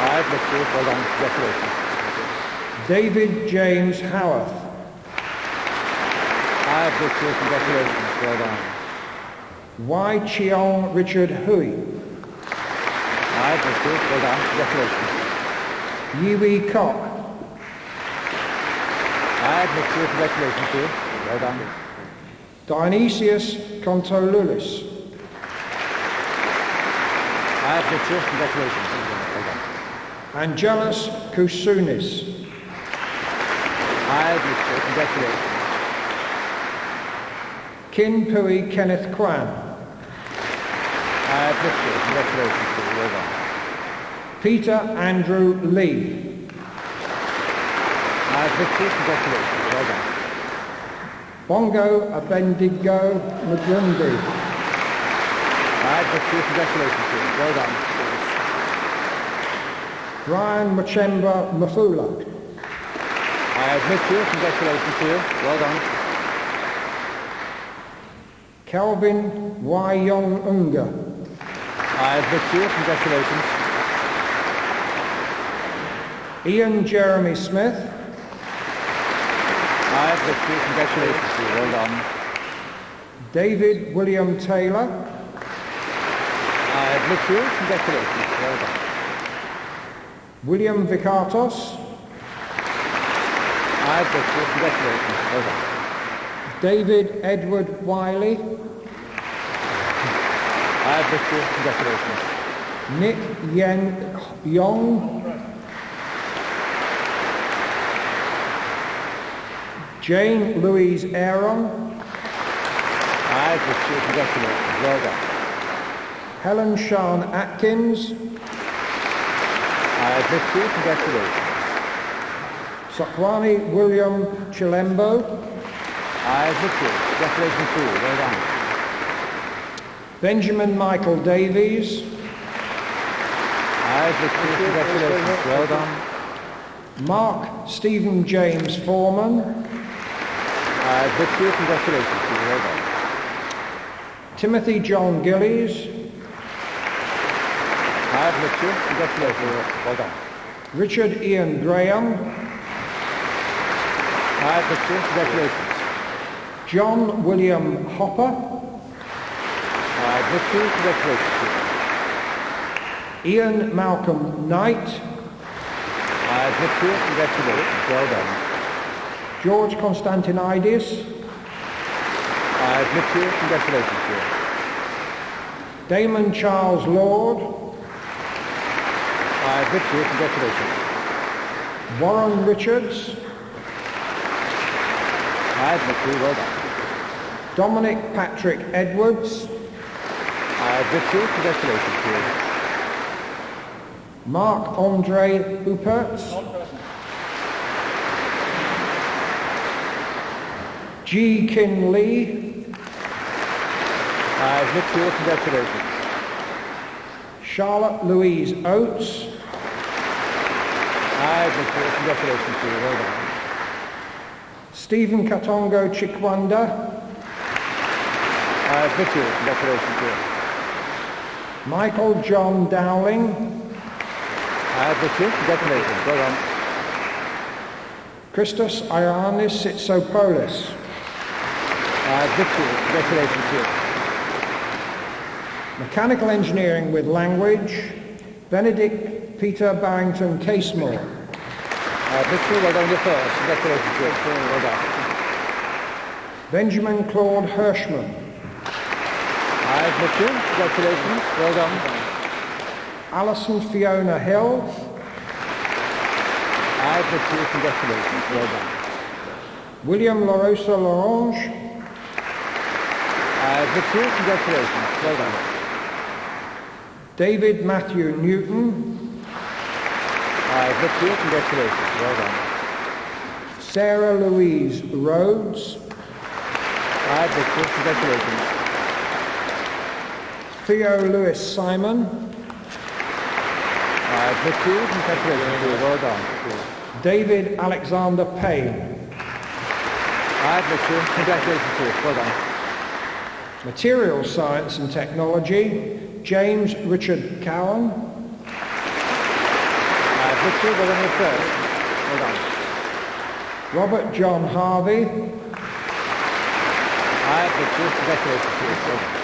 I've Richard, well done, congratulations. David James Howarth. I've Richard, congratulations, well done. Y. Cheong Richard Hui. I've Richard, well done, congratulations. Yiwi Kok. I've Richard, congratulations to you, well done. Dionysius Kontolulis. I've Richard, congratulations, well done. Angelus Koussounis. I've Richard, congratulations. Kin Pui Kenneth Kwan. I've Richard, congratulations to you, well done. Peter Andrew Lee. I've Richard, congratulations, well done. Bongo Abendigo Mugundi. I've Richard, congratulations to you, well done. Brian Machemba Mafula. I've Richard, congratulations to you, well done. Calvin Wyong Unga. I've Richard, congratulations. Ian Jeremy Smith. I've Richard, congratulations to you, well done. David William Taylor. I've Richard, congratulations, well done. William Vicatos. I've Richard, congratulations, well done. David Edward Wiley. I've Richard, congratulations. Nick Yen Yong. Jane Louise Aaron. I've Richard, congratulations, well done. Helen Sean Atkins. I've Richard, congratulations. Sokwani William Chilembo. I've Richard, congratulations to you, well done. Benjamin Michael Davies. I've Richard, congratulations, well done. Mark Stephen James Foreman. I've Richard, congratulations to you, well done. Timothy John Gillies. I've Richard, congratulations, well done. Richard Ian Graham. I've Richard, congratulations. John William Hopper. I've Richard, congratulations to you. Ian Malcolm Knight. I've Richard, congratulations, well done. George Constantinidis. I've Richard, congratulations to you. Damon Charles Lord. I've Richard, congratulations. Warren Richards. I've Richard, well done. Dominic Patrick Edwards. I've Richard, congratulations to you. Mark Andre Upert. G. Kin Lee. I've Richard, congratulations. Charlotte Louise Oates. I've Richard, congratulations to you, well done. Stephen Katongo Chikwanda. I've Richard, congratulations to you. Michael John Dowling. I've Richard, congratulations, well done. Christos Ioannis Sitsopoulos. I've Richard, congratulations to you. Mechanical Engineering with Language, Benedict Peter Barrington Casemore. Richard, well done, you're first. Congratulations to you. Well done. Benjamin Claude Hirschman. I've Richard, congratulations, well done. Alison Fiona Hill. I've Richard, congratulations, well done. William LaRosa Lorange. I've Richard, congratulations, well done. David Matthew Newton. I've Richard, congratulations, well done. Sarah Louise Rhodes. I've Richard, congratulations. Theo Lewis Simon. I've Richard, congratulations, well done. David Alexander Payne. I've Richard, congratulations to you, well done. Materials Science and Technology, James Richard Cowan. Mitchell, well done, you're first. Well done. Robert John Harvey, Aye, Mitchell, congratulations to you. Well done.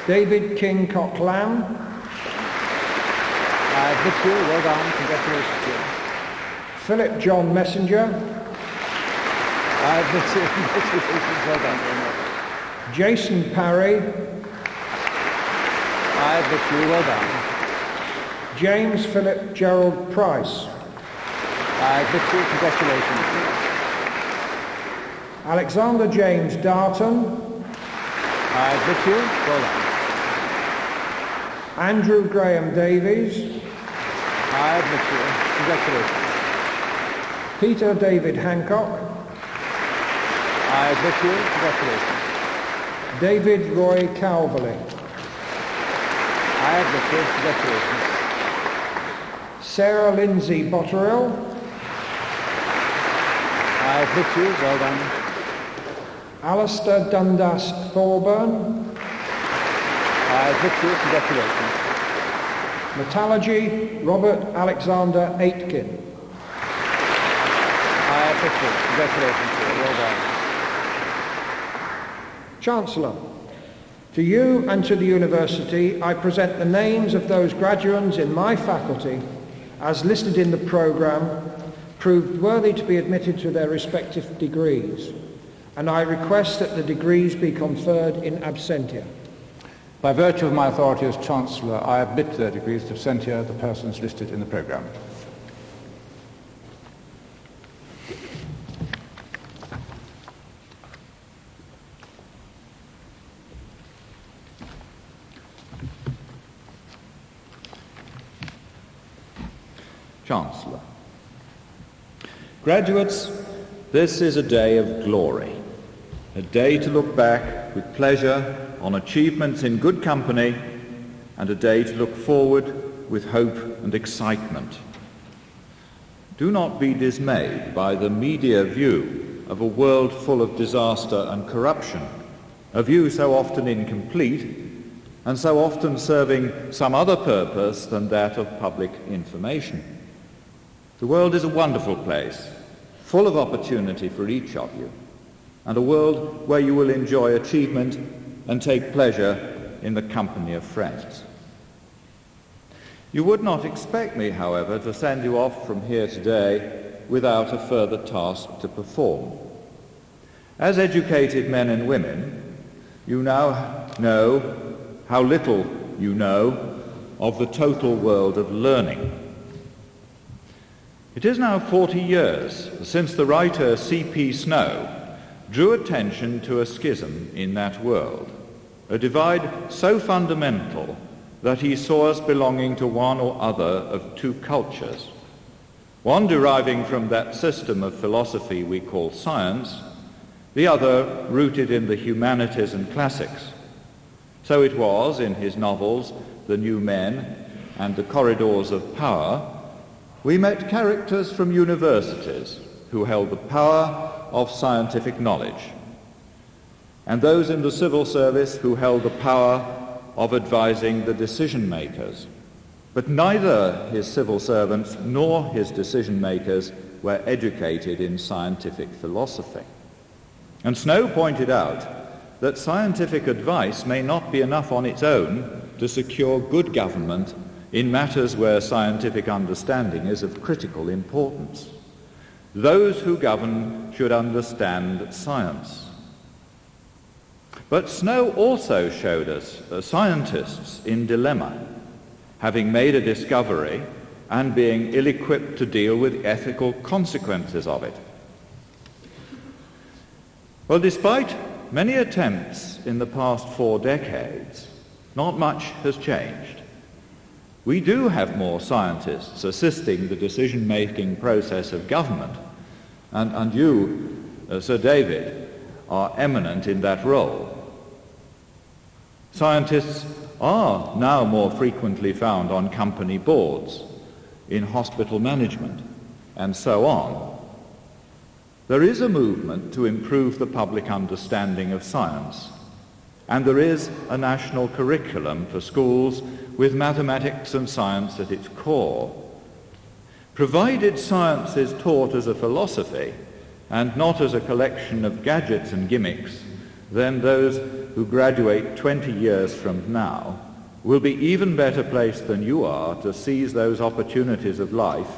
David King Cocklam, Aye, Mitchell, well done, congratulations to you. Philip John Messenger, Aye, Mitchell, congratulations, well done very much. Jason Parry, Aye, Mitchell, well done. James Philip Gerald Price, Aye, Mitchell, congratulations. Alexander James Darton, Aye, Mitchell, well done. Andrew Graham Davies, Aye, Mitchell, congratulations. Peter David Hancock, Aye, Mitchell, congratulations. David Roy Calverley, Aye, Mitchell, congratulations. Sarah Lindsay Botterill, Aye, Mitchell, well done. Alistair Dundas Thorburn, Aye, Mitchell, congratulations. Metallurgy Robert Alexander Aitken. Aye, Mitchell, congratulations to you, well done. Chancellor, to you and to the University I present the names of those graduates in my faculty as listed in the programme proved worthy to be admitted to their respective degrees, and I request that the degrees be conferred in absentia. By virtue of my authority as Chancellor, I admit to their degrees of absentia the persons listed in the programme. Chancellor. Graduates, this is a day of glory, a day to look back with pleasure on achievements in good company, and a day to look forward with hope and excitement. Do not be dismayed by the media view of a world full of disaster and corruption, a view so often incomplete and so often serving some other purpose than that of public information. The world is a wonderful place, full of opportunity for each of you, and a world where you will enjoy achievement and take pleasure in the company of friends. You would not expect me, however, to send you off from here today without a further task to perform. As educated men and women, you now know how little you know of the total world of learning. It is now 40 years since the writer C.P. Snow drew attention to a schism in that world, a divide so fundamental that he saw us belonging to one or other of two cultures, one deriving from that system of philosophy we call science, the other rooted in the humanities and classics. So it was in his novels, The New Men and The Corridors of Power, we met characters from universities who held the power of scientific knowledge, and those in the civil service who held the power of advising the decision makers. But neither his civil servants nor his decision makers were educated in scientific philosophy. And Snow pointed out that scientific advice may not be enough on its own to secure good government in matters where scientific understanding is of critical importance. Those who govern should understand science. But Snow also showed us scientists in dilemma, having made a discovery and being ill-equipped to deal with ethical consequences of it. Well, despite many attempts in the past 4 decades, not much has changed. We do have more scientists assisting the decision-making process of government, and you, Sir David, are eminent in that role. Scientists are now more frequently found on company boards, in hospital management, and so on. There is a movement to improve the public understanding of science, and there is a national curriculum for schools with mathematics and science at its core. Provided science is taught as a philosophy and not as a collection of gadgets and gimmicks, then those who graduate 20 years from now will be even better placed than you are to seize those opportunities of life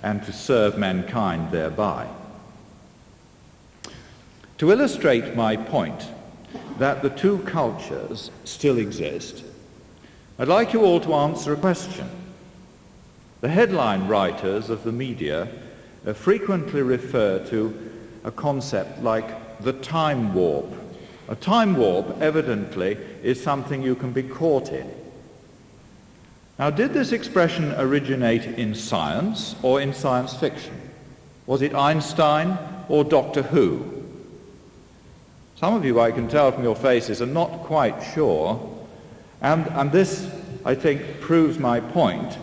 and to serve mankind thereby. To illustrate my point that the two cultures still exist, I'd like you all to answer a question. The headline writers of the media frequently refer to a concept like the time warp. A time warp, evidently, is something you can be caught in. Now, did this expression originate in science or in science fiction? Was it Einstein or Doctor Who? Some of you, I can tell from your faces, are not quite sure, and this, I think, proves my point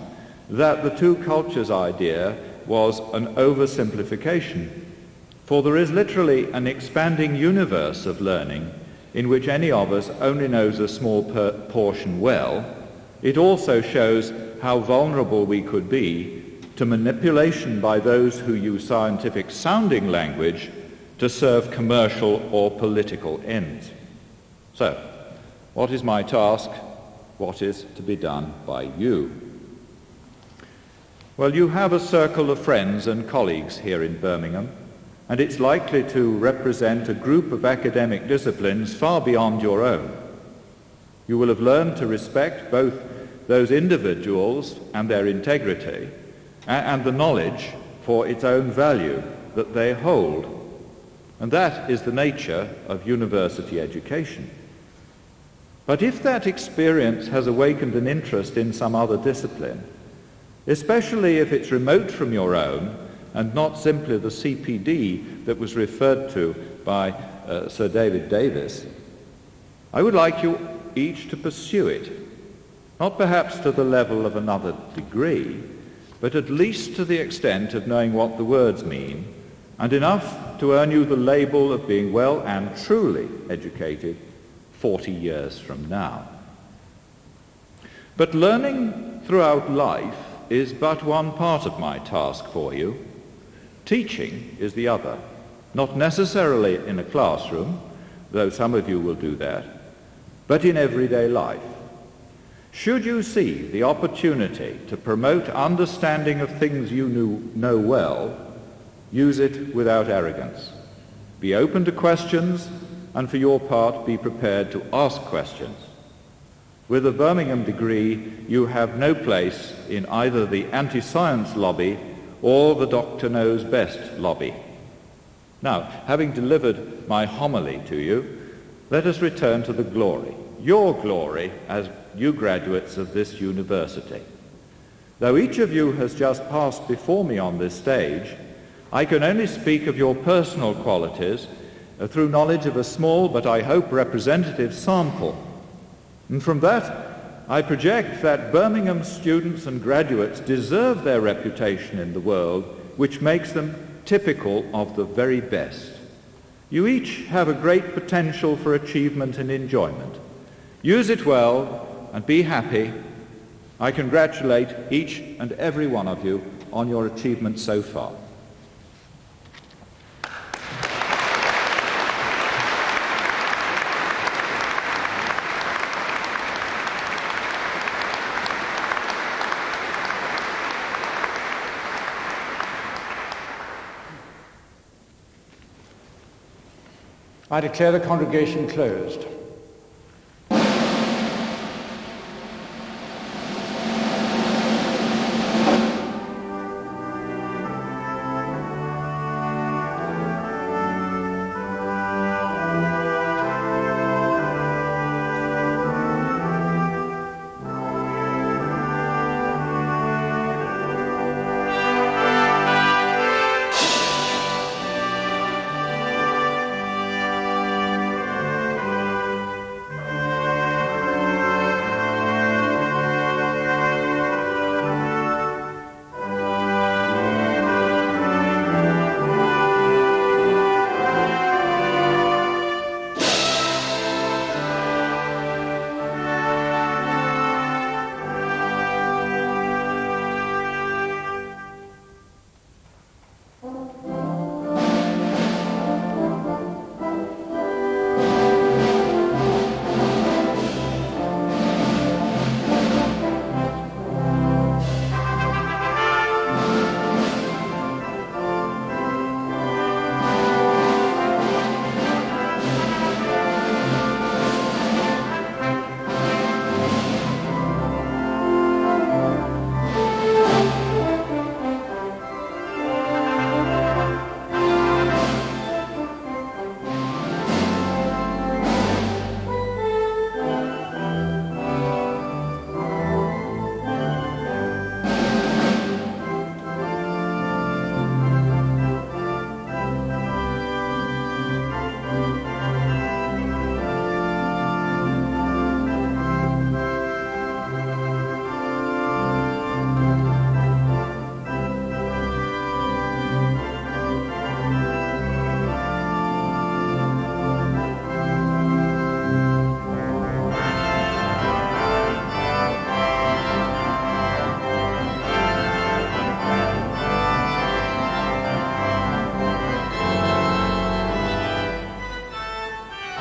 that the two cultures idea was an oversimplification. For there is literally an expanding universe of learning in which any of us only knows a small portion well. It also shows how vulnerable we could be to manipulation by those who use scientific-sounding language to serve commercial or political ends. So, what is my task? What is to be done by you? Well, you have a circle of friends and colleagues here in Birmingham, and it's likely to represent a group of academic disciplines far beyond your own. You will have learned to respect both those individuals and their integrity, and the knowledge for its own value that they hold. And that is the nature of university education. But if that experience has awakened an interest in some other discipline, especially if it's remote from your own and not simply the CPD that was referred to by Sir David Davis, I would like you each to pursue it, not perhaps to the level of another degree, but at least to the extent of knowing what the words mean, and enough to earn you the label of being well and truly educated 40 years from now. But learning throughout life is but one part of my task for you. Teaching is the other, not necessarily in a classroom, though some of you will do that, but in everyday life. Should you see the opportunity to promote understanding of things you know well, use it without arrogance. Be open to questions, and for your part, be prepared to ask questions. With a Birmingham degree, you have no place in either the anti-science lobby or the doctor knows best lobby. Now, having delivered my homily to you, let us return to the glory, your glory as you graduates of this university. Though each of you has just passed before me on this stage, I can only speak of your personal qualities through knowledge of a small but I hope representative sample. And from that, I project that Birmingham students and graduates deserve their reputation in the world, which makes them typical of the very best. You each have a great potential for achievement and enjoyment. Use it well and be happy. I congratulate each and every one of you on your achievements so far. I declare the congregation closed.